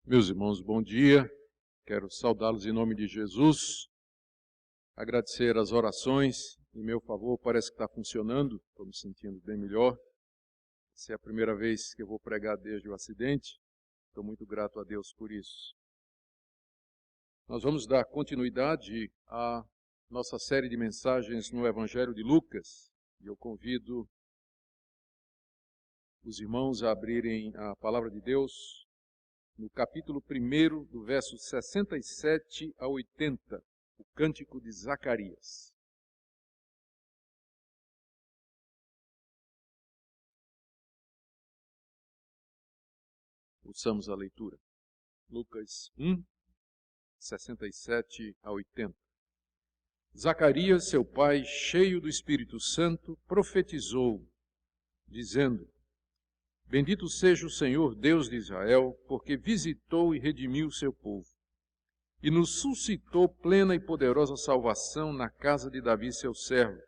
Meus irmãos, bom dia. Quero saudá-los em nome de Jesus, agradecer as orações em meu favor. Parece que está funcionando, estou me sentindo bem melhor. Essa é a primeira vez que eu vou pregar desde o acidente. Estou muito grato a Deus por isso. Nós vamos dar continuidade à nossa série de mensagens no Evangelho de Lucas. E eu convido os irmãos a abrirem a palavra de Deus no capítulo 1, do verso 67 a 80, o Cântico de Zacarias. Ouçamos a leitura. Lucas 1, 67 a 80. Zacarias, seu pai, cheio do Espírito Santo, profetizou, dizendo: Bendito seja o Senhor Deus de Israel, porque visitou e redimiu o seu povo, e nos suscitou plena e poderosa salvação na casa de Davi, seu servo,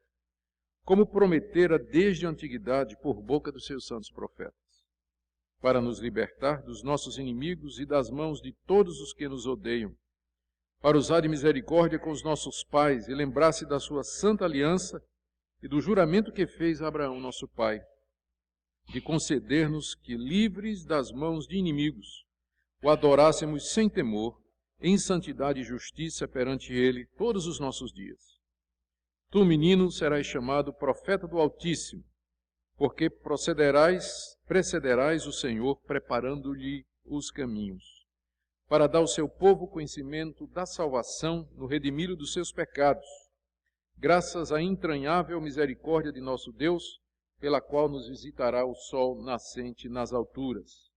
como prometera desde a antiguidade por boca dos seus santos profetas, para nos libertar dos nossos inimigos e das mãos de todos os que nos odeiam, para usar de misericórdia com os nossos pais e lembrar-se da sua santa aliança e do juramento que fez a Abraão, nosso pai, de conceder-nos que, livres das mãos de inimigos, o adorássemos sem temor, em santidade e justiça perante ele todos os nossos dias. Tu, menino, serás chamado profeta do Altíssimo, porque precederás o Senhor, preparando-lhe os caminhos, para dar ao seu povo conhecimento da salvação no redimir dos seus pecados, graças à entranhável misericórdia de nosso Deus, pela qual nos visitará o sol nascente nas alturas,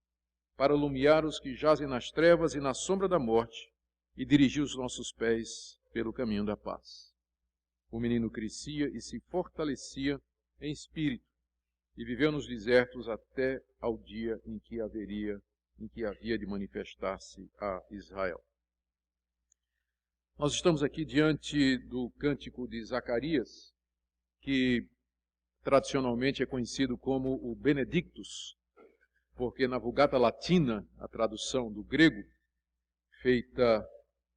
para iluminar os que jazem nas trevas e na sombra da morte, e dirigir os nossos pés pelo caminho da paz. O menino crescia e se fortalecia em espírito, e viveu nos desertos até ao dia em que havia de manifestar-se a Israel. Nós estamos aqui diante do Cântico de Zacarias, que tradicionalmente é conhecido como o Benedictus, porque na Vulgata Latina, a tradução do grego, feita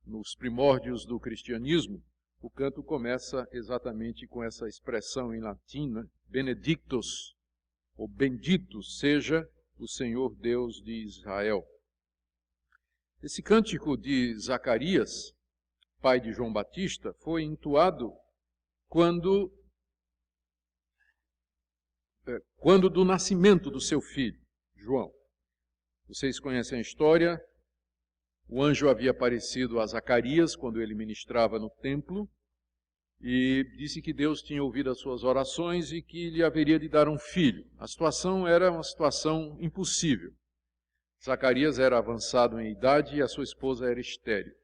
nos primórdios do cristianismo, o canto começa exatamente com essa expressão em latim, né? Benedictus, ou bendito seja o Senhor Deus de Israel. Esse cântico de Zacarias, pai de João Batista, foi entoado quando do nascimento do seu filho, João. Vocês conhecem a história. O anjo havia aparecido a Zacarias quando ele ministrava no templo e disse que Deus tinha ouvido as suas orações e que lhe haveria de dar um filho. A situação era uma situação impossível. Zacarias era avançado em idade e a sua esposa era estéril.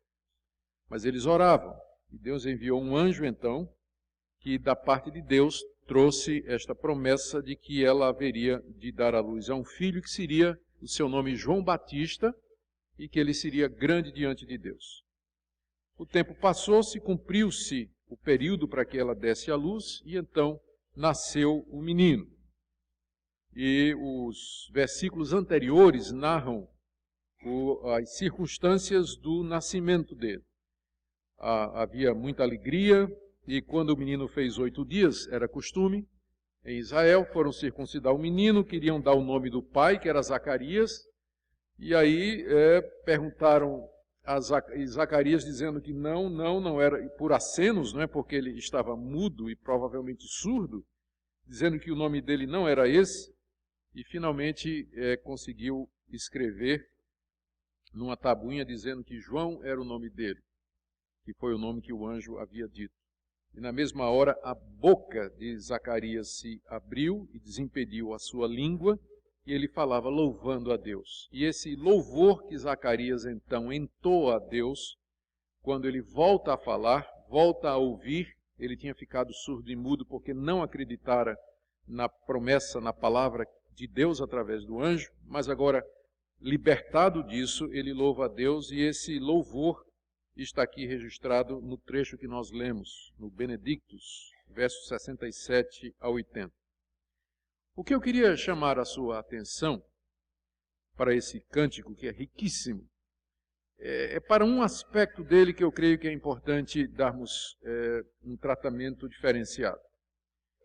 Mas eles oravam e Deus enviou um anjo, então, que da parte de Deus trouxe esta promessa de que ela haveria de dar à luz a um filho que seria o seu nome João Batista e que ele seria grande diante de Deus. O tempo passou-se, cumpriu-se o período para que ela desse à luz e então nasceu o menino. E os versículos anteriores narram as circunstâncias do nascimento dele. Havia muita alegria. E quando o menino fez 8 dias, era costume, em Israel, foram circuncidar o menino, queriam dar o nome do pai, que era Zacarias, e aí perguntaram a Zacarias, dizendo que não era, por acenos, não é porque ele estava mudo e provavelmente surdo, dizendo que o nome dele não era esse, e finalmente conseguiu escrever numa tabuinha dizendo que João era o nome dele, que foi o nome que o anjo havia dito. E na mesma hora a boca de Zacarias se abriu e desimpediu a sua língua, e ele falava louvando a Deus. E esse louvor que Zacarias então entoa a Deus, quando ele volta a falar, volta a ouvir, ele tinha ficado surdo e mudo porque não acreditara na promessa, na palavra de Deus através do anjo, mas agora, libertado disso, ele louva a Deus, e esse louvor está aqui registrado no trecho que nós lemos, no Benedictus, versos 67 a 80. O que eu queria chamar a sua atenção para esse cântico, que é riquíssimo, é para um aspecto dele que eu creio que é importante darmos um tratamento diferenciado.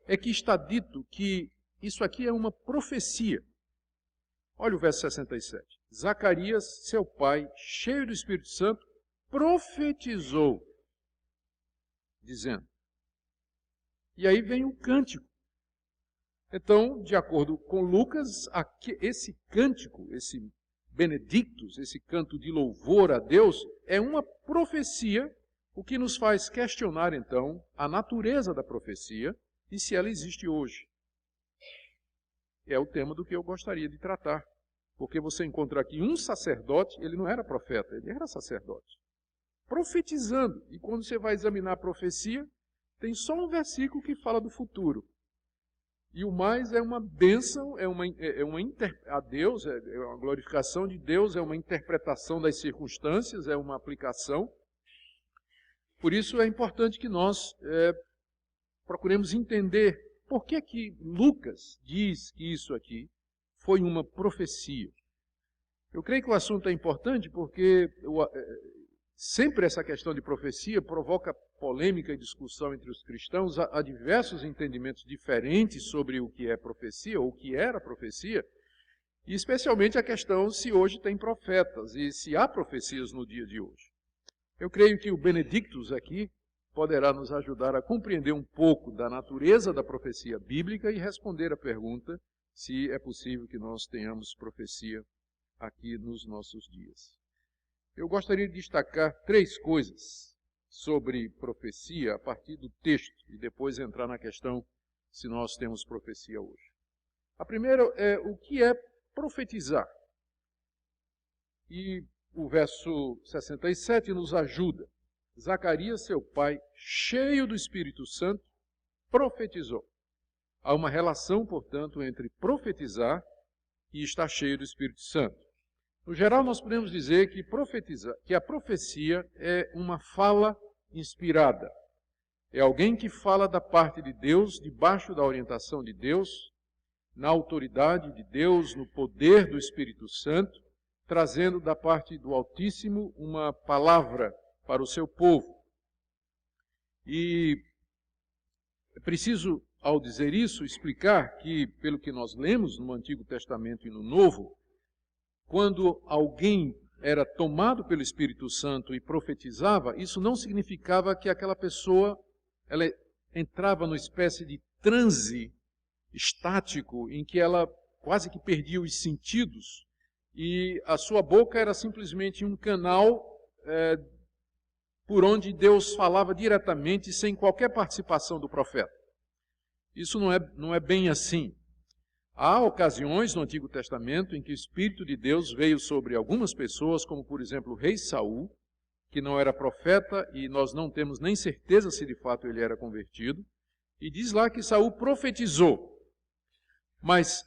É que está dito que isso aqui é uma profecia. Olha o verso 67. Zacarias, seu pai, cheio do Espírito Santo, profetizou, dizendo. E aí vem o cântico. Então, de acordo com Lucas, esse cântico, esse Benedictus, esse canto de louvor a Deus, é uma profecia, o que nos faz questionar, então, a natureza da profecia e se ela existe hoje. É o tema do que eu gostaria de tratar, porque você encontra aqui um sacerdote, ele não era profeta, ele era sacerdote, profetizando. E quando você vai examinar a profecia, tem só um versículo que fala do futuro. E o mais é uma bênção, a Deus, é uma glorificação de Deus, é uma interpretação das circunstâncias, é uma aplicação. Por isso é importante que nós procuremos entender por que que Lucas diz que isso aqui foi uma profecia. Eu creio que o assunto é importante porque sempre essa questão de profecia provoca polêmica e discussão entre os cristãos. Há diversos entendimentos diferentes sobre o que é profecia, ou o que era profecia, e especialmente a questão se hoje tem profetas e se há profecias no dia de hoje. Eu creio que o Benedictus aqui poderá nos ajudar a compreender um pouco da natureza da profecia bíblica e responder à pergunta se é possível que nós tenhamos profecia aqui nos nossos dias. Eu gostaria de destacar 3 coisas sobre profecia a partir do texto e depois entrar na questão se nós temos profecia hoje. A primeira é o que é profetizar. E o verso 67 nos ajuda. Zacarias, seu pai, cheio do Espírito Santo, profetizou. Há uma relação, portanto, entre profetizar e estar cheio do Espírito Santo. No geral, nós podemos dizer que a profecia é uma fala inspirada. É alguém que fala da parte de Deus, debaixo da orientação de Deus, na autoridade de Deus, no poder do Espírito Santo, trazendo da parte do Altíssimo uma palavra para o seu povo. E é preciso, ao dizer isso, explicar que, pelo que nós lemos no Antigo Testamento e no Novo, quando alguém era tomado pelo Espírito Santo e profetizava, isso não significava que aquela pessoa ela entrava numa espécie de transe estático, em que ela quase que perdia os sentidos, e a sua boca era simplesmente um canal por onde Deus falava diretamente, sem qualquer participação do profeta. Isso não é bem assim. Há ocasiões no Antigo Testamento em que o Espírito de Deus veio sobre algumas pessoas, como por exemplo o rei Saul, que não era profeta e nós não temos nem certeza se de fato ele era convertido, e diz lá que Saul profetizou. Mas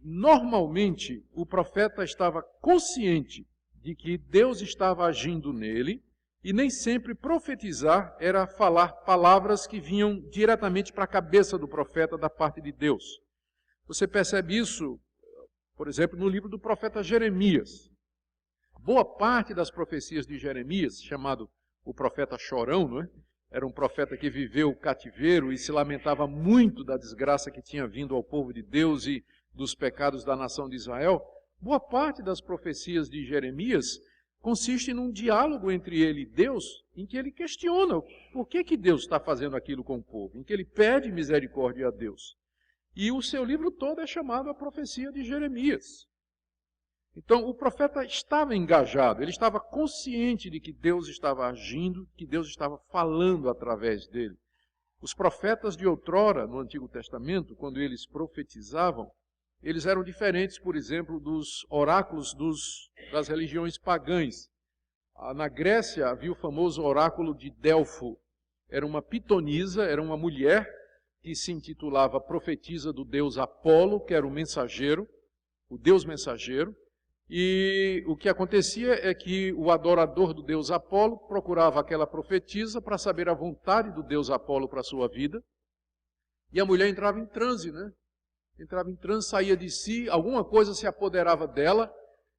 normalmente o profeta estava consciente de que Deus estava agindo nele, e nem sempre profetizar era falar palavras que vinham diretamente para a cabeça do profeta da parte de Deus. Você percebe isso, por exemplo, no livro do profeta Jeremias. Boa parte das profecias de Jeremias, chamado o profeta chorão, não é? Era um profeta que viveu o cativeiro e se lamentava muito da desgraça que tinha vindo ao povo de Deus e dos pecados da nação de Israel. Boa parte das profecias de Jeremias consiste num diálogo entre ele e Deus, em que ele questiona por que Deus está fazendo aquilo com o povo, em que ele pede misericórdia a Deus. E o seu livro todo é chamado A Profecia de Jeremias. Então, o profeta estava engajado, ele estava consciente de que Deus estava agindo, que Deus estava falando através dele. Os profetas de outrora, no Antigo Testamento, quando eles profetizavam, eles eram diferentes, por exemplo, dos oráculos das religiões pagãs. Na Grécia havia o famoso oráculo de Delfo. Era uma pitonisa, era uma mulher que se intitulava profetisa do deus Apolo, que era o mensageiro, o deus mensageiro, e o que acontecia é que o adorador do deus Apolo procurava aquela profetisa para saber a vontade do deus Apolo para a sua vida, e a mulher entrava em transe, né? Entrava em transe, saía de si, alguma coisa se apoderava dela,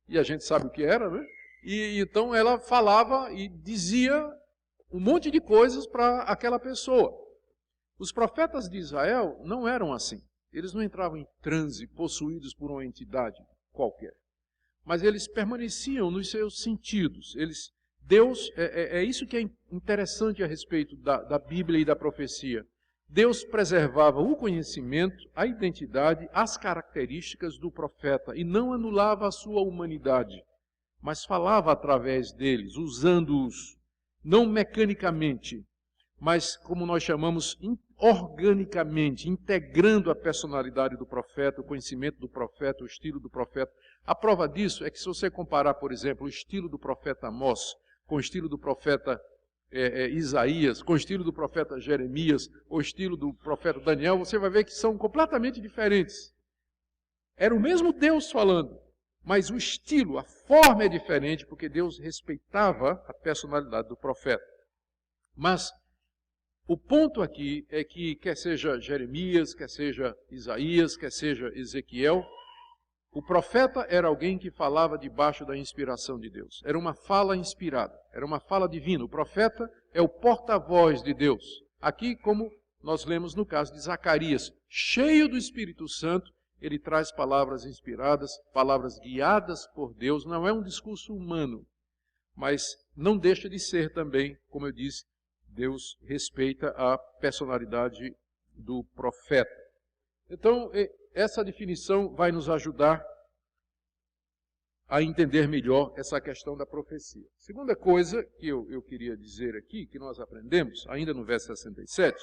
e a gente sabe o que era, né? E então ela falava e dizia um monte de coisas para aquela pessoa. Os profetas de Israel não eram assim. Eles não entravam em transe, possuídos por uma entidade qualquer. Mas eles permaneciam nos seus sentidos. Deus, é isso que é interessante a respeito da Bíblia e da profecia. Deus preservava o conhecimento, a identidade, as características do profeta e não anulava a sua humanidade, mas falava através deles, usando-os, não mecanicamente, mas como nós chamamos, organicamente, integrando a personalidade do profeta, o conhecimento do profeta, o estilo do profeta. A prova disso é que se você comparar, por exemplo, o estilo do profeta Amós com o estilo do profeta Isaías, com o estilo do profeta Jeremias, o estilo do profeta Daniel, você vai ver que são completamente diferentes. Era o mesmo Deus falando, mas o estilo, a forma é diferente, porque Deus respeitava a personalidade do profeta. Mas o ponto aqui é que, quer seja Jeremias, quer seja Isaías, quer seja Ezequiel, o profeta era alguém que falava debaixo da inspiração de Deus. Era uma fala inspirada, era uma fala divina. O profeta é o porta-voz de Deus. Aqui, como nós lemos no caso de Zacarias, cheio do Espírito Santo, ele traz palavras inspiradas, palavras guiadas por Deus. Não é um discurso humano, mas não deixa de ser também, como eu disse, Deus respeita a personalidade do profeta. Então, essa definição vai nos ajudar a entender melhor essa questão da profecia. Segunda coisa que eu queria dizer aqui, que nós aprendemos, ainda no verso 67,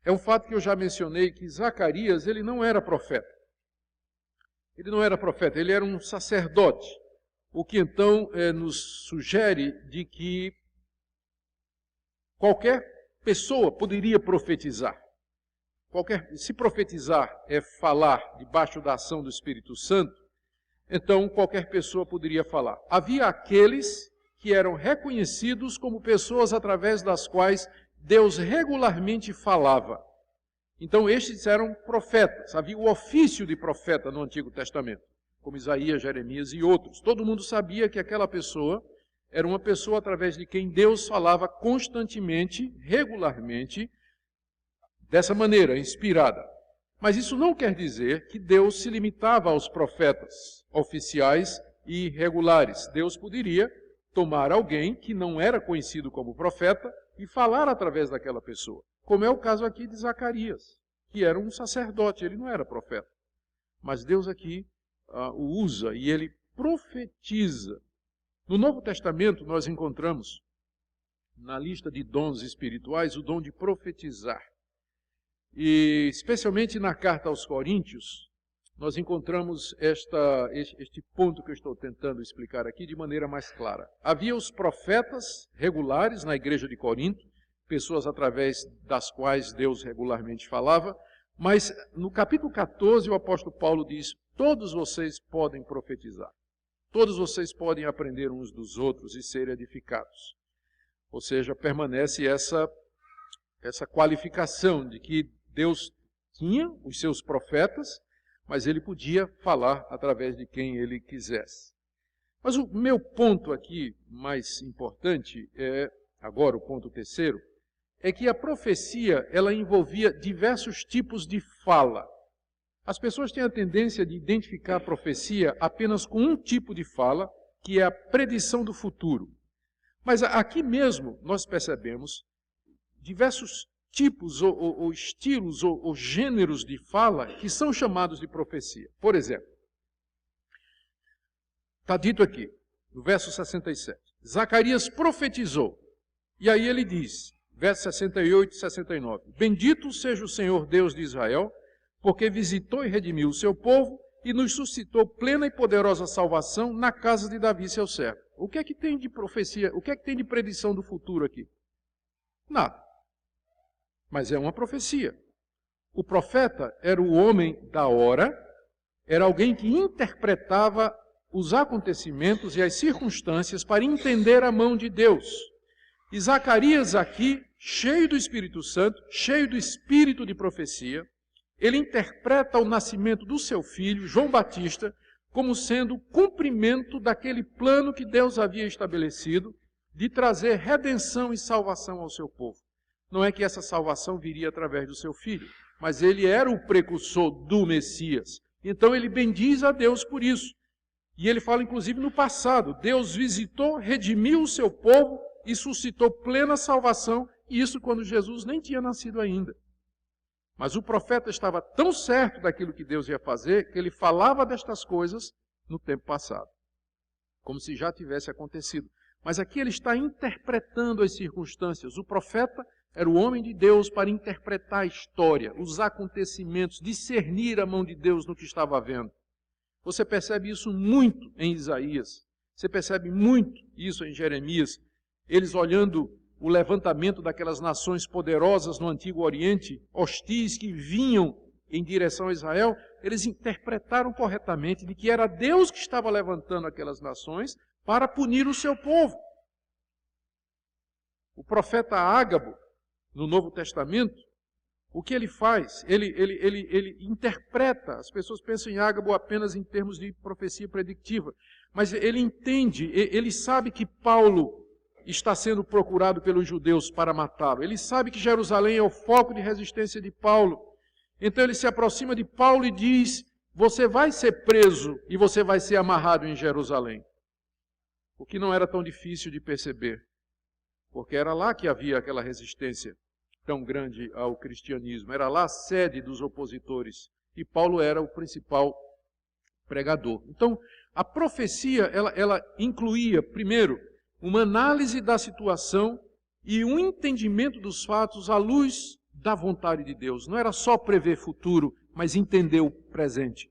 é o fato que eu já mencionei, que Zacarias, ele não era profeta. Ele não era profeta, ele era um sacerdote. O que então nos sugere de que qualquer pessoa poderia profetizar. Se profetizar é falar debaixo da ação do Espírito Santo, então qualquer pessoa poderia falar. Havia aqueles que eram reconhecidos como pessoas através das quais Deus regularmente falava. Então estes eram profetas. Havia o ofício de profeta no Antigo Testamento, como Isaías, Jeremias e outros. Todo mundo sabia que aquela pessoa era uma pessoa através de quem Deus falava constantemente, regularmente, dessa maneira, inspirada. Mas isso não quer dizer que Deus se limitava aos profetas oficiais e regulares. Deus poderia tomar alguém que não era conhecido como profeta e falar através daquela pessoa. Como é o caso aqui de Zacarias, que era um sacerdote, ele não era profeta. Mas Deus aqui o usa e ele profetiza. No Novo Testamento nós encontramos, na lista de dons espirituais, o dom de profetizar. E especialmente na carta aos Coríntios, nós encontramos este ponto que eu estou tentando explicar aqui de maneira mais clara. Havia os profetas regulares na igreja de Corinto, pessoas através das quais Deus regularmente falava, mas no capítulo 14 o apóstolo Paulo diz, todos vocês podem profetizar, todos vocês podem aprender uns dos outros e ser edificados. Ou seja, permanece essa qualificação de que Deus tinha os seus profetas, mas ele podia falar através de quem ele quisesse. Mas o meu ponto aqui mais importante agora o ponto terceiro, é que a profecia ela envolvia diversos tipos de fala. As pessoas têm a tendência de identificar a profecia apenas com um tipo de fala, que é a predição do futuro. Mas aqui mesmo nós percebemos diversos tipos ou estilos ou gêneros de fala que são chamados de profecia. Por exemplo, está dito aqui, no verso 67, Zacarias profetizou, e aí ele diz, verso 68 e 69, Bendito seja o Senhor Deus de Israel, porque visitou e redimiu o seu povo e nos suscitou plena e poderosa salvação na casa de Davi, seu servo. O que é que tem de profecia, o que é que tem de predição do futuro aqui? Nada. Mas é uma profecia. O profeta era o homem da hora, era alguém que interpretava os acontecimentos e as circunstâncias para entender a mão de Deus. E Zacarias aqui, cheio do Espírito Santo, cheio do espírito de profecia, ele interpreta o nascimento do seu filho, João Batista, como sendo o cumprimento daquele plano que Deus havia estabelecido de trazer redenção e salvação ao seu povo. Não é que essa salvação viria através do seu filho, mas ele era o precursor do Messias. Então ele bendiz a Deus por isso. E ele fala inclusive no passado, Deus visitou, redimiu o seu povo e suscitou plena salvação, e isso quando Jesus nem tinha nascido ainda. Mas o profeta estava tão certo daquilo que Deus ia fazer, que ele falava destas coisas no tempo passado, como se já tivesse acontecido. Mas aqui ele está interpretando as circunstâncias. O profeta era o homem de Deus para interpretar a história, os acontecimentos, discernir a mão de Deus no que estava vendo. Você percebe isso muito em Isaías, você percebe muito isso em Jeremias. Eles olhando o levantamento daquelas nações poderosas no Antigo Oriente, hostis que vinham em direção a Israel, eles interpretaram corretamente de que era Deus que estava levantando aquelas nações para punir o seu povo. O profeta Ágabo, no Novo Testamento, o que ele faz? Ele interpreta. As pessoas pensam em Ágabo apenas em termos de profecia predictiva, mas ele entende, ele sabe que Paulo está sendo procurado pelos judeus para matá-lo. Ele sabe que Jerusalém é o foco de resistência de Paulo. Então ele se aproxima de Paulo e diz: você vai ser preso e você vai ser amarrado em Jerusalém. O que não era tão difícil de perceber, porque era lá que havia aquela resistência tão grande ao cristianismo. Era lá a sede dos opositores. E Paulo era o principal pregador. Então, a profecia, ela incluía, primeiro, uma análise da situação e um entendimento dos fatos à luz da vontade de Deus. Não era só prever futuro, mas entender o presente.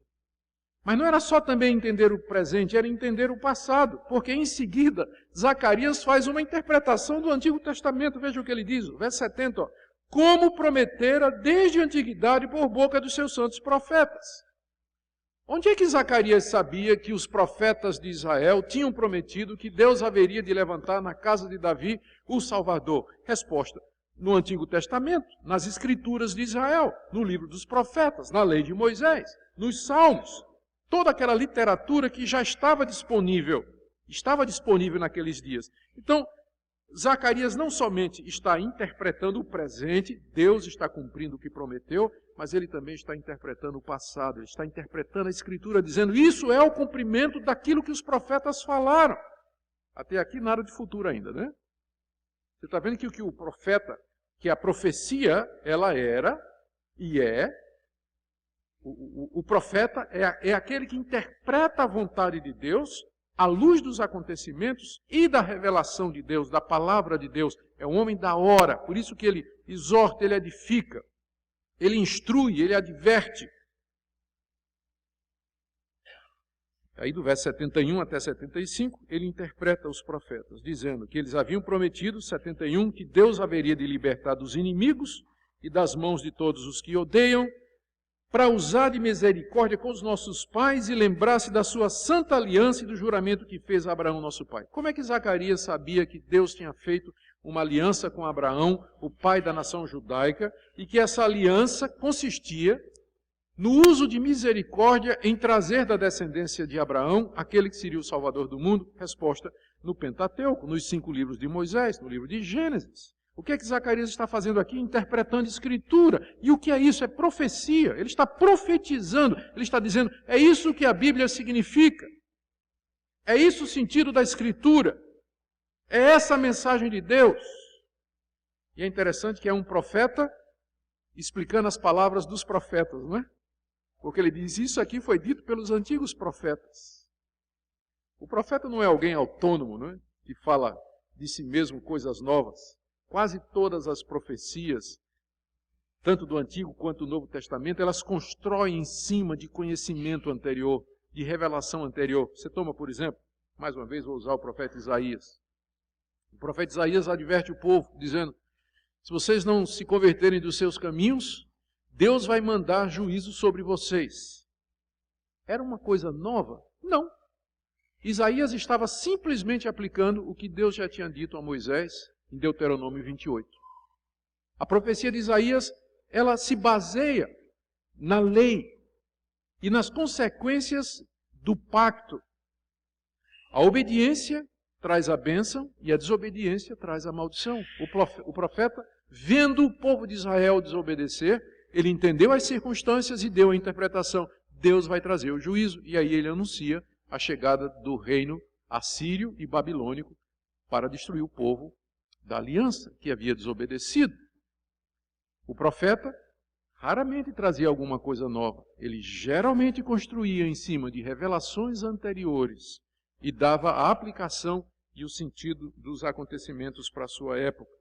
Mas não era só também entender o presente, era entender o passado, porque em seguida Zacarias faz uma interpretação do Antigo Testamento. Veja o que ele diz, verso 70, ó, como prometera desde a antiguidade por boca dos seus santos profetas. Onde é que Zacarias sabia que os profetas de Israel tinham prometido que Deus haveria de levantar na casa de Davi o Salvador? Resposta: no Antigo Testamento, nas Escrituras de Israel, no livro dos profetas, na lei de Moisés, nos Salmos. Toda aquela literatura que já estava disponível naqueles dias. Então, Zacarias não somente está interpretando o presente, Deus está cumprindo o que prometeu, mas ele também está interpretando o passado, ele está interpretando a Escritura, dizendo isso é o cumprimento daquilo que os profetas falaram. Até aqui nada de futuro ainda, né? Você está vendo que o profeta, que a profecia, ela era e é, o profeta é aquele que interpreta a vontade de Deus à luz dos acontecimentos e da revelação de Deus, da palavra de Deus. É um homem da hora, por isso que ele exorta, ele edifica, ele instrui, ele adverte. Aí do verso 71 até 75, ele interpreta os profetas, dizendo que eles haviam prometido, 71, que Deus haveria de libertar dos inimigos e das mãos de todos os que odeiam, para usar de misericórdia com os nossos pais e lembrar-se da sua santa aliança e do juramento que fez a Abraão, nosso pai. Como é que Zacarias sabia que Deus tinha feito uma aliança com Abraão, o pai da nação judaica, e que essa aliança consistia no uso de misericórdia em trazer da descendência de Abraão aquele que seria o Salvador do mundo? Resposta: no Pentateuco, nos 5 livros de Moisés, no livro de Gênesis. O que é que Zacarias está fazendo aqui? Interpretando a Escritura. E o que é isso? É profecia. Ele está profetizando. Ele está dizendo, é isso que a Bíblia significa. É isso o sentido da Escritura. É essa a mensagem de Deus. E é interessante que é um profeta explicando as palavras dos profetas, não é? Porque ele diz, isso aqui foi dito pelos antigos profetas. O profeta não é alguém autônomo, não é? Que fala de si mesmo coisas novas. Quase todas as profecias, tanto do Antigo quanto do Novo Testamento, elas constroem em cima de conhecimento anterior, de revelação anterior. Você toma, por exemplo, mais uma vez vou usar o profeta Isaías. O profeta Isaías adverte o povo, dizendo, se vocês não se converterem dos seus caminhos, Deus vai mandar juízo sobre vocês. Era uma coisa nova? Não. Isaías estava simplesmente aplicando o que Deus já tinha dito a Moisés, em Deuteronômio 28. A profecia de Isaías, ela se baseia na lei e nas consequências do pacto. A obediência traz a bênção e a desobediência traz a maldição. O profeta, vendo o povo de Israel desobedecer, ele entendeu as circunstâncias e deu a interpretação. Deus vai trazer o juízo. E aí ele anuncia a chegada do reino assírio e babilônico para destruir o povo da aliança que havia desobedecido. O profeta raramente trazia alguma coisa nova. Ele geralmente construía em cima de revelações anteriores e dava a aplicação e o sentido dos acontecimentos para a sua época.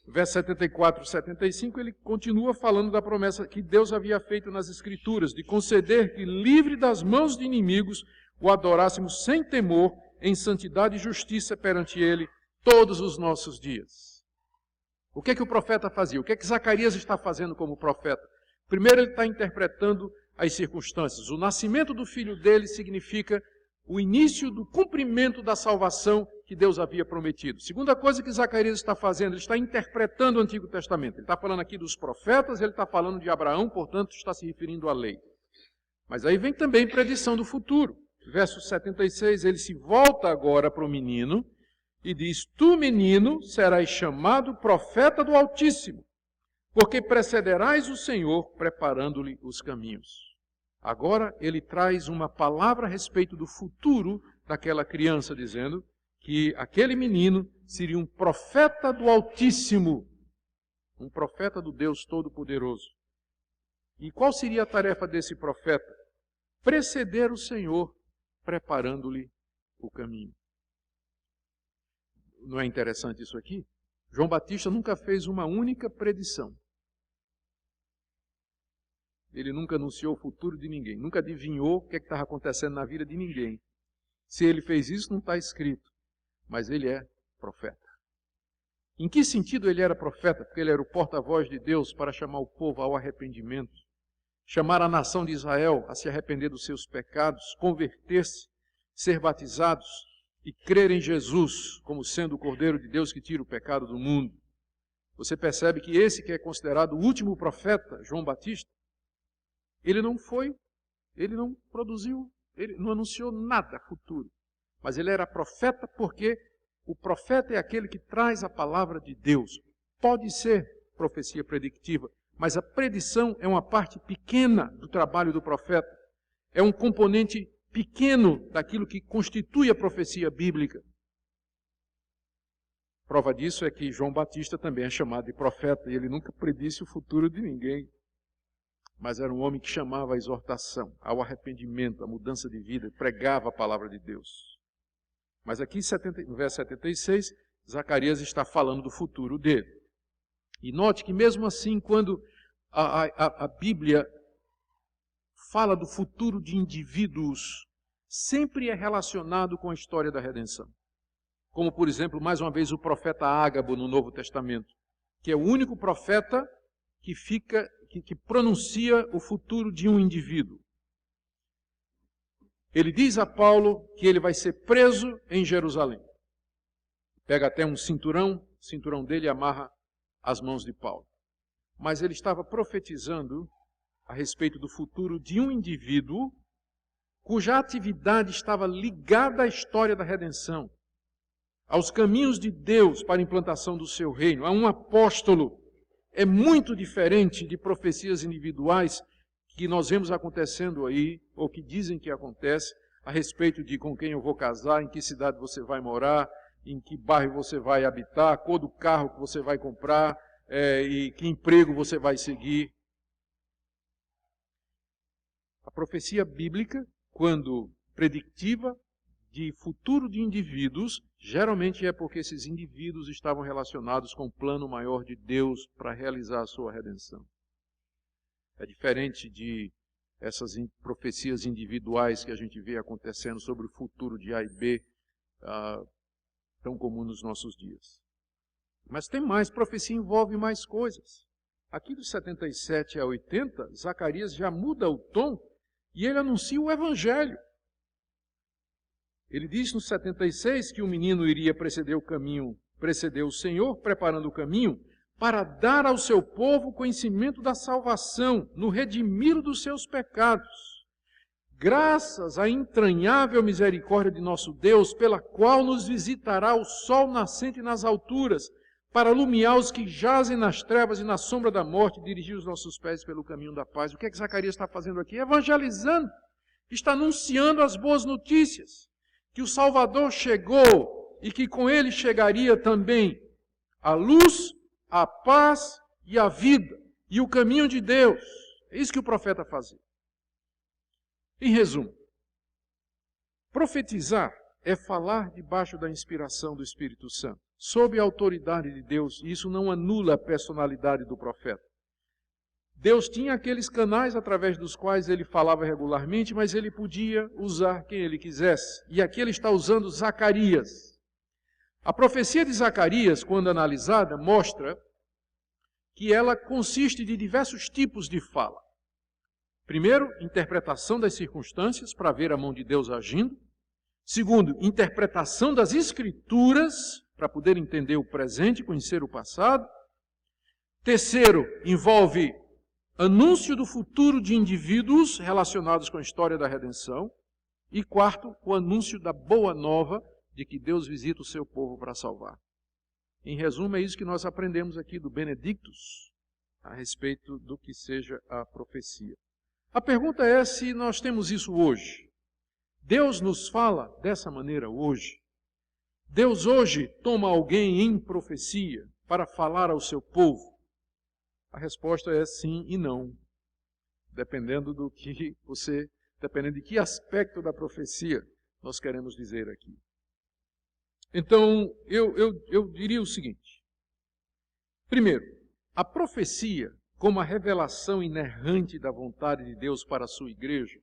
Verso 74 e 75, ele continua falando da promessa que Deus havia feito nas Escrituras, de conceder que, livre das mãos de inimigos, o adorássemos sem temor, em santidade e justiça perante Ele, todos os nossos dias. O que é que o profeta fazia? O que é que Zacarias está fazendo como profeta? Primeiro, ele está interpretando as circunstâncias. O nascimento do filho dele significa o início do cumprimento da salvação que Deus havia prometido. Segunda coisa que Zacarias está fazendo, ele está interpretando o Antigo Testamento. Ele está falando aqui dos profetas, ele está falando de Abraão, portanto está se referindo à lei. Mas aí vem também predição do futuro. Verso 76, ele se volta agora para o menino e diz: Tu, menino, serás chamado profeta do Altíssimo, porque precederás o Senhor preparando-lhe os caminhos. Agora ele traz uma palavra a respeito do futuro daquela criança, dizendo que aquele menino seria um profeta do Altíssimo, um profeta do Deus Todo-Poderoso. E qual seria a tarefa desse profeta? Preceder o Senhor, preparando-lhe o caminho. Não é interessante isso aqui? João Batista nunca fez uma única predição. Ele nunca anunciou o futuro de ninguém, nunca adivinhou o que estava acontecendo na vida de ninguém. Se ele fez isso, não está escrito. Mas ele é profeta. Em que sentido ele era profeta? Porque ele era o porta-voz de Deus para chamar o povo ao arrependimento, chamar a nação de Israel a se arrepender dos seus pecados, converter-se, ser batizados e crer em Jesus como sendo o Cordeiro de Deus que tira o pecado do mundo. Você percebe que esse que é considerado o último profeta, João Batista, ele não produziu, ele não anunciou nada futuro. Mas ele era profeta porque o profeta é aquele que traz a palavra de Deus. Pode ser profecia predictiva, mas a predição é uma parte pequena do trabalho do profeta. É um componente pequeno daquilo que constitui a profecia bíblica. Prova disso é que João Batista também é chamado de profeta e ele nunca predisse o futuro de ninguém. Mas era um homem que chamava a exortação, ao arrependimento, à mudança de vida, pregava a palavra de Deus. Mas aqui no verso 76, Zacarias está falando do futuro dele. E note que mesmo assim, quando a Bíblia fala do futuro de indivíduos, sempre é relacionado com a história da redenção. Como, por exemplo, mais uma vez, o profeta Ágabo no Novo Testamento, que é o único profeta que pronuncia o futuro de um indivíduo. Ele diz a Paulo que ele vai ser preso em Jerusalém. Pega até um cinturão, o cinturão dele amarra as mãos de Paulo. Mas ele estava profetizando a respeito do futuro de um indivíduo cuja atividade estava ligada à história da redenção, aos caminhos de Deus para a implantação do seu reino, a um apóstolo. É muito diferente de profecias individuais que nós vemos acontecendo aí, ou que dizem que acontece, a respeito de com quem eu vou casar, em que cidade você vai morar, em que bairro você vai habitar, a cor do carro que você vai comprar, e que emprego você vai seguir. A profecia bíblica, quando predictiva de futuro de indivíduos, geralmente é porque esses indivíduos estavam relacionados com o plano maior de Deus para realizar a sua redenção. É diferente de essas profecias individuais que a gente vê acontecendo sobre o futuro de A e B, tão comum nos nossos dias. Mas tem mais, profecia envolve mais coisas. Aqui dos 77 a 80, Zacarias já muda o tom e ele anuncia o Evangelho. Ele diz no 76 que o menino iria preceder o Senhor, preparando o caminho para dar ao seu povo conhecimento da salvação, no redimir dos seus pecados, graças à entranhável misericórdia de nosso Deus, pela qual nos visitará o sol nascente nas alturas, para iluminar os que jazem nas trevas e na sombra da morte, dirigir os nossos pés pelo caminho da paz. O que é que Zacarias está fazendo aqui? Evangelizando, está anunciando as boas notícias, que o Salvador chegou e que com ele chegaria também a luz, a paz e a vida, e o caminho de Deus. É isso que o profeta fazia. Em resumo, profetizar é falar debaixo da inspiração do Espírito Santo, sob a autoridade de Deus, e isso não anula a personalidade do profeta. Deus tinha aqueles canais através dos quais ele falava regularmente, mas ele podia usar quem ele quisesse. E aqui ele está usando Zacarias. A profecia de Zacarias, quando analisada, mostra que ela consiste de diversos tipos de fala. Primeiro, interpretação das circunstâncias para ver a mão de Deus agindo. Segundo, interpretação das Escrituras para poder entender o presente e conhecer o passado. Terceiro, envolve anúncio do futuro de indivíduos relacionados com a história da redenção. E quarto, o anúncio da boa nova de que Deus visita o seu povo para salvar. Em resumo, é isso que nós aprendemos aqui do Benedictus a respeito do que seja a profecia. A pergunta é se nós temos isso hoje. Deus nos fala dessa maneira hoje. Deus hoje toma alguém em profecia para falar ao seu povo. A resposta é sim e não, dependendo de que aspecto da profecia nós queremos dizer aqui. Então, eu diria o seguinte. Primeiro, a profecia, como a revelação inerrante da vontade de Deus para a sua igreja,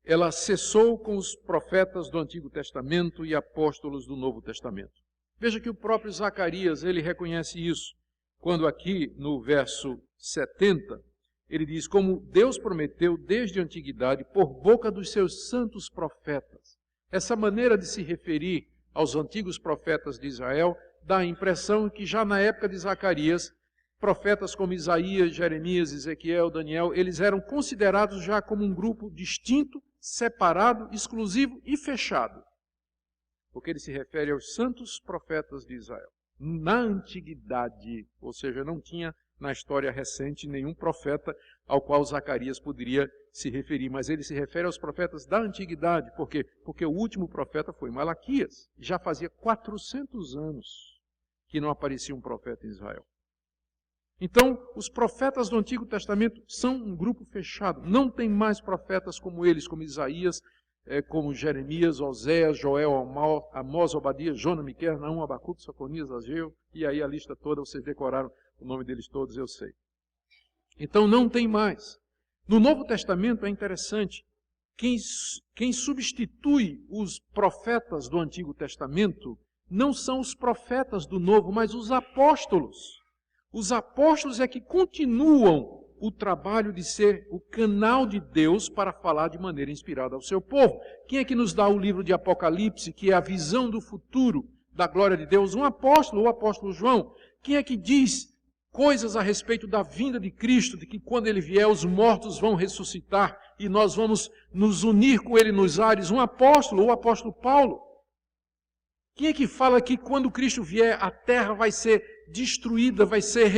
ela cessou com os profetas do Antigo Testamento e apóstolos do Novo Testamento. Veja que o próprio Zacarias, ele reconhece isso, quando aqui no verso 70, ele diz, como Deus prometeu desde a antiguidade, por boca dos seus santos profetas. Essa maneira de se referir aos antigos profetas de Israel dá a impressão que já na época de Zacarias, profetas como Isaías, Jeremias, Ezequiel, Daniel, eles eram considerados já como um grupo distinto, separado, exclusivo e fechado. Porque ele se refere aos santos profetas de Israel. Na antiguidade, ou seja, não tinha na história recente nenhum profeta ao qual Zacarias poderia se referir, mas ele se refere aos profetas da antiguidade. Por quê? Porque o último profeta foi Malaquias. Já fazia 400 anos que não aparecia um profeta em Israel. Então, os profetas do Antigo Testamento são um grupo fechado. Não tem mais profetas como eles, como Isaías, como Jeremias, Oséias, Joel, Amós, Obadias, Jonas, Miqueias, Naum, Abacuque, Sofonias, Ageu, e aí a lista toda, vocês decoraram o nome deles todos, eu sei. Então, não tem mais. No Novo Testamento é interessante, quem substitui os profetas do Antigo Testamento não são os profetas do Novo, mas os apóstolos. Os apóstolos é que continuam o trabalho de ser o canal de Deus para falar de maneira inspirada ao seu povo. Quem é que nos dá o livro de Apocalipse, que é a visão do futuro da glória de Deus? Um apóstolo, o apóstolo João. Quem é que diz coisas a respeito da vinda de Cristo, de que quando ele vier os mortos vão ressuscitar e nós vamos nos unir com ele nos ares? Um apóstolo, o apóstolo Paulo. Quem é que fala que quando Cristo vier a terra vai ser destruída, vai ser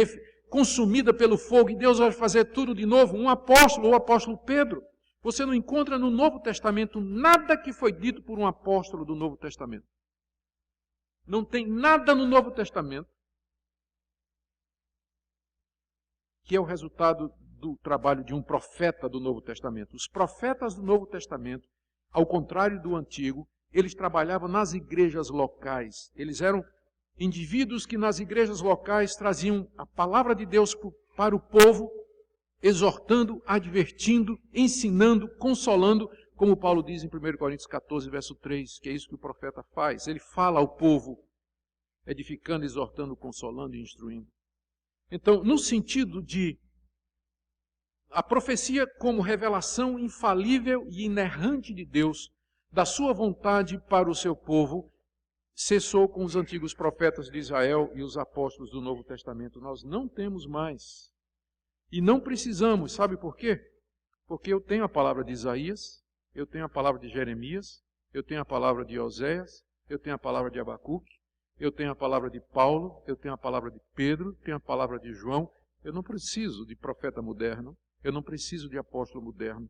consumida pelo fogo e Deus vai fazer tudo de novo? Um apóstolo, o apóstolo Pedro. Você não encontra no Novo Testamento nada que foi dito por um apóstolo do Novo Testamento. Não tem nada no Novo Testamento que é o resultado do trabalho de um profeta do Novo Testamento. Os profetas do Novo Testamento, ao contrário do Antigo, eles trabalhavam nas igrejas locais. Eles eram indivíduos que nas igrejas locais traziam a palavra de Deus para o povo, exortando, advertindo, ensinando, consolando, como Paulo diz em 1 Coríntios 14, verso 3, que é isso que o profeta faz. Ele fala ao povo, edificando, exortando, consolando e instruindo. Então, no sentido de a profecia como revelação infalível e inerrante de Deus, da sua vontade para o seu povo, cessou com os antigos profetas de Israel e os apóstolos do Novo Testamento. Nós não temos mais. E não precisamos, sabe por quê? Porque eu tenho a palavra de Isaías, eu tenho a palavra de Jeremias, eu tenho a palavra de Oséias, eu tenho a palavra de Abacuque, eu tenho a palavra de Paulo, eu tenho a palavra de Pedro, tenho a palavra de João. Eu não preciso de profeta moderno, eu não preciso de apóstolo moderno,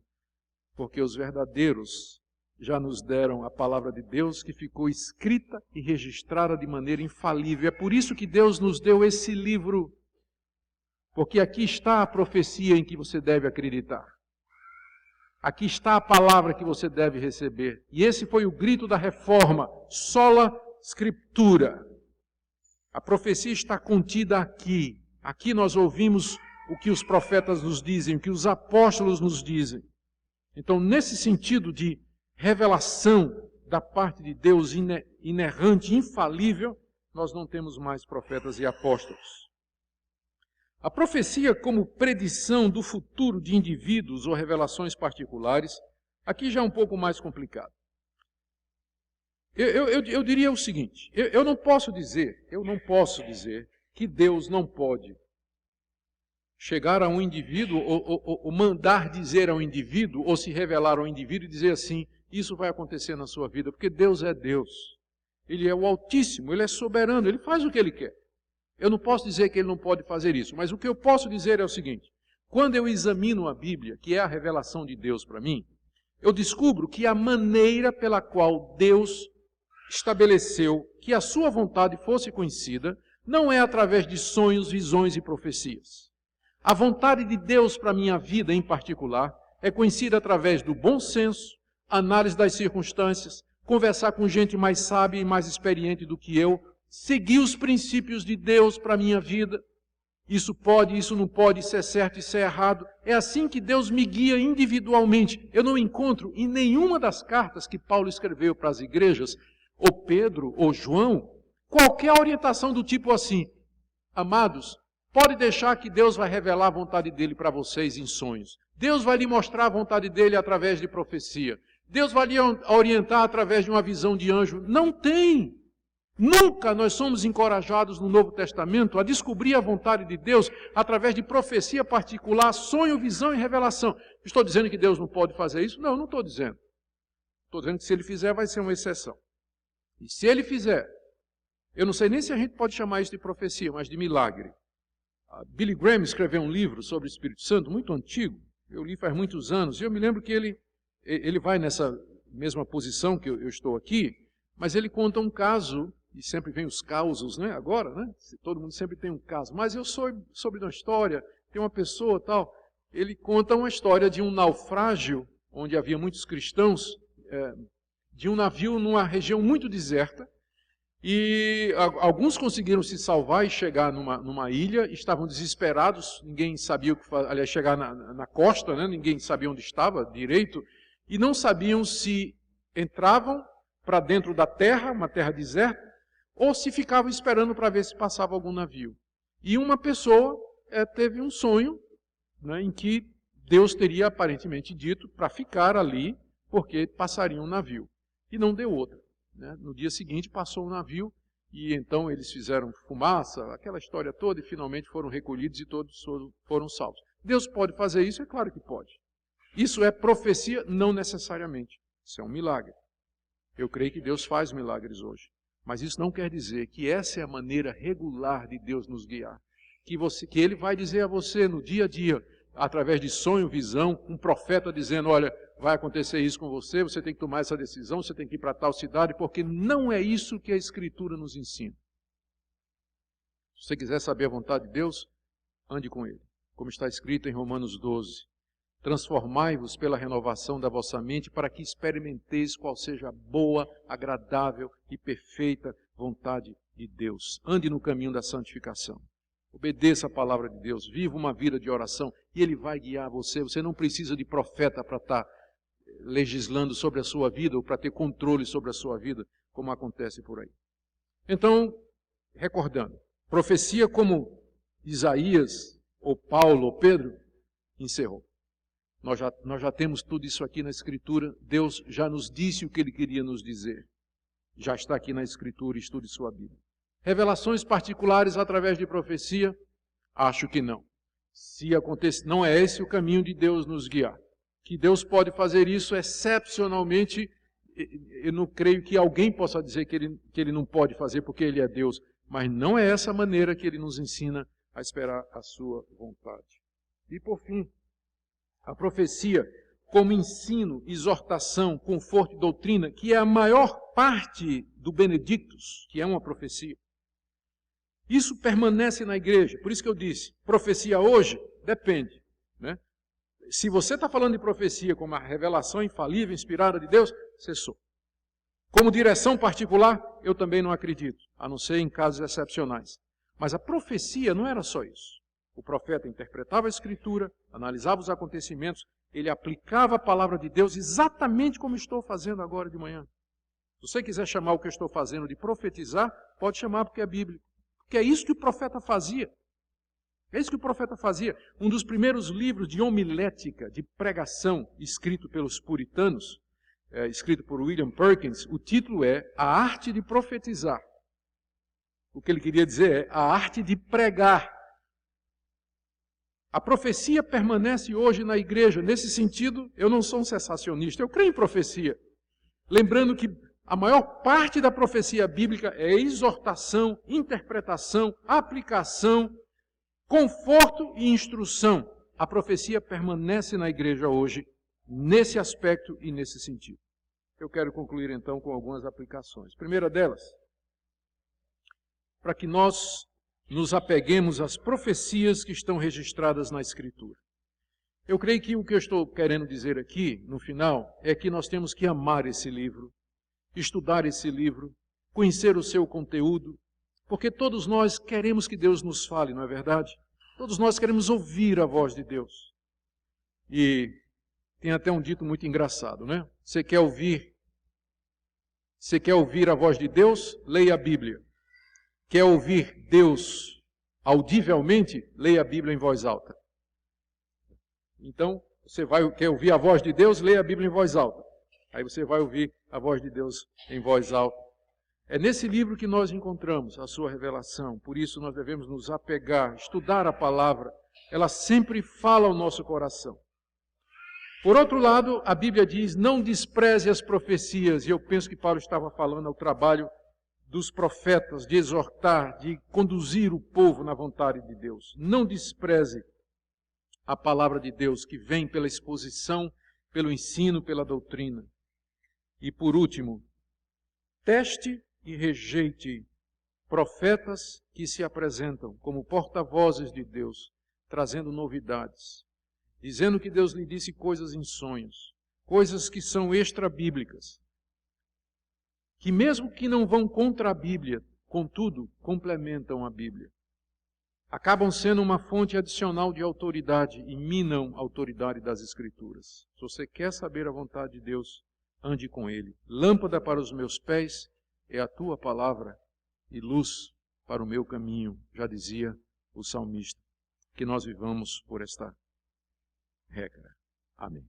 porque os verdadeiros já nos deram a palavra de Deus que ficou escrita e registrada de maneira infalível. É por isso que Deus nos deu esse livro, porque aqui está a profecia em que você deve acreditar. Aqui está a palavra que você deve receber. E esse foi o grito da reforma, sola scriptura. A profecia está contida aqui. Aqui nós ouvimos o que os profetas nos dizem, o que os apóstolos nos dizem. Então, nesse sentido de revelação da parte de Deus inerrante, infalível, nós não temos mais profetas e apóstolos. A profecia como predição do futuro de indivíduos ou revelações particulares, aqui já é um pouco mais complicado. Eu diria o seguinte, eu não posso dizer que Deus não pode chegar a um indivíduo ou mandar dizer ao indivíduo ou se revelar ao indivíduo e dizer assim, isso vai acontecer na sua vida, porque Deus é Deus. Ele é o Altíssimo, Ele é soberano, Ele faz o que Ele quer. Eu não posso dizer que Ele não pode fazer isso, mas o que eu posso dizer é o seguinte, quando eu examino a Bíblia, que é a revelação de Deus para mim, eu descubro que a maneira pela qual Deus estabeleceu que a sua vontade fosse conhecida não é através de sonhos, visões e profecias. A vontade de Deus para a minha vida em particular é conhecida através do bom senso, análise das circunstâncias, conversar com gente mais sábia e mais experiente do que eu, seguir os princípios de Deus para a minha vida. Isso pode, isso não pode, isso é certo, isso é errado. É assim que Deus me guia individualmente. Eu não encontro em nenhuma das cartas que Paulo escreveu para as igrejas, ou Pedro, ou João, qualquer orientação do tipo assim, amados, pode deixar que Deus vai revelar a vontade dele para vocês em sonhos. Deus vai lhe mostrar a vontade dele através de profecia. Deus vai lhe orientar através de uma visão de anjo. Não tem. Nunca nós somos encorajados no Novo Testamento a descobrir a vontade de Deus através de profecia particular, sonho, visão e revelação. Estou dizendo que Deus não pode fazer isso? Não, não estou dizendo. Estou dizendo que se Ele fizer vai ser uma exceção. E se Ele fizer, eu não sei nem se a gente pode chamar isso de profecia, mas de milagre. Billy Graham escreveu um livro sobre o Espírito Santo, muito antigo, eu li faz muitos anos, e eu me lembro que ele vai nessa mesma posição que eu estou aqui, mas ele conta um caso, e sempre vem os causos, né? Agora, né? Todo mundo sempre tem um caso, mas eu sou sobre uma história, tem uma pessoa tal, ele conta uma história de um naufrágio, onde havia muitos cristãos, de um navio numa região muito deserta, e alguns conseguiram se salvar e chegar numa ilha, estavam desesperados, ninguém sabia o que fazer, aliás, chegar na costa, né? Ninguém sabia onde estava direito, e não sabiam se entravam para dentro da terra, uma terra deserta, ou se ficavam esperando para ver se passava algum navio. E uma pessoa teve um sonho, né, em que Deus teria aparentemente dito para ficar ali, porque passaria um navio. E não deu outra. Né? No dia seguinte passou o navio e então eles fizeram fumaça, aquela história toda, e finalmente foram recolhidos e todos foram salvos. Deus pode fazer isso? É claro que pode. Isso é profecia? Não necessariamente. Isso é um milagre. Eu creio que Deus faz milagres hoje. Mas isso não quer dizer que essa é a maneira regular de Deus nos guiar. Que Ele vai dizer a você no dia a dia, através de sonho, visão, um profeta dizendo, olha, vai acontecer isso com você, você tem que tomar essa decisão, você tem que ir para tal cidade, porque não é isso que a Escritura nos ensina. Se você quiser saber a vontade de Deus, ande com Ele. Como está escrito em Romanos 12. Transformai-vos pela renovação da vossa mente para que experimenteis qual seja a boa, agradável e perfeita vontade de Deus. Ande no caminho da santificação. Obedeça a palavra de Deus. Viva uma vida de oração e Ele vai guiar você. Você não precisa de profeta para estar legislando sobre a sua vida ou para ter controle sobre a sua vida, como acontece por aí. Então, recordando, profecia como Isaías, ou Paulo, ou Pedro, encerrou. Nós já temos tudo isso aqui na Escritura. Deus já nos disse o que Ele queria nos dizer. Já está aqui na Escritura, estude sua Bíblia. Revelações particulares através de profecia? Acho que não. Se acontece, não é esse o caminho de Deus nos guiar. que Deus pode fazer isso excepcionalmente. Eu não creio que alguém possa dizer que ele não pode fazer porque Ele é Deus, mas não é essa maneira que Ele nos ensina a esperar a sua vontade. E por fim, a profecia como ensino, exortação, conforto e doutrina, que é a maior parte do Benedictus, que é uma profecia. Isso permanece na igreja. Por isso que eu disse, profecia hoje depende, né? Se você está falando de profecia como a revelação infalível, inspirada de Deus, cessou. Como direção particular, eu também não acredito, a não ser em casos excepcionais. Mas a profecia não era só isso. O profeta interpretava a Escritura, analisava os acontecimentos, ele aplicava a palavra de Deus exatamente como estou fazendo agora de manhã. Se você quiser chamar o que eu estou fazendo de profetizar, pode chamar porque é bíblico. Porque é isso que o profeta fazia. É isso que o profeta fazia. Um dos primeiros livros de homilética, de pregação, escrito pelos puritanos, escrito por William Perkins, o título é A Arte de Profetizar. O que ele queria dizer é a arte de pregar. A profecia permanece hoje na igreja. Nesse sentido, eu não sou um sensacionista, eu creio em profecia. Lembrando que a maior parte da profecia bíblica é exortação, interpretação, aplicação, conforto e instrução. A profecia permanece na igreja hoje, nesse aspecto e nesse sentido. Eu quero concluir então com algumas aplicações. Primeira delas, para que nós nos apeguemos às profecias que estão registradas na Escritura. Eu creio que o que eu estou querendo dizer aqui, no final, é que nós temos que amar esse livro, estudar esse livro, conhecer o seu conteúdo, porque todos nós queremos que Deus nos fale, não é verdade? Todos nós queremos ouvir a voz de Deus. E tem até um dito muito engraçado, né? Você quer ouvir a voz de Deus? Leia a Bíblia. Quer ouvir Deus audivelmente? Leia a Bíblia em voz alta. Então, quer ouvir a voz de Deus? Leia a Bíblia em voz alta. Aí você vai ouvir a voz de Deus em voz alta. É nesse livro que nós encontramos a sua revelação. Por isso nós devemos nos apegar, estudar a palavra. Ela sempre fala ao nosso coração. Por outro lado, a Bíblia diz, não despreze as profecias. E eu penso que Paulo estava falando ao trabalho dos profetas, de exortar, de conduzir o povo na vontade de Deus. Não despreze a palavra de Deus que vem pela exposição, pelo ensino, pela doutrina. E por último, teste e rejeite profetas que se apresentam como porta-vozes de Deus, trazendo novidades, dizendo que Deus lhe disse coisas em sonhos, coisas que são extra-bíblicas, que mesmo que não vão contra a Bíblia, contudo, complementam a Bíblia. Acabam sendo uma fonte adicional de autoridade e minam a autoridade das Escrituras. Se você quer saber a vontade de Deus, ande com Ele. Lâmpada para os meus pés é a tua palavra e luz para o meu caminho, já dizia o salmista. Que nós vivamos por esta regra. Amém.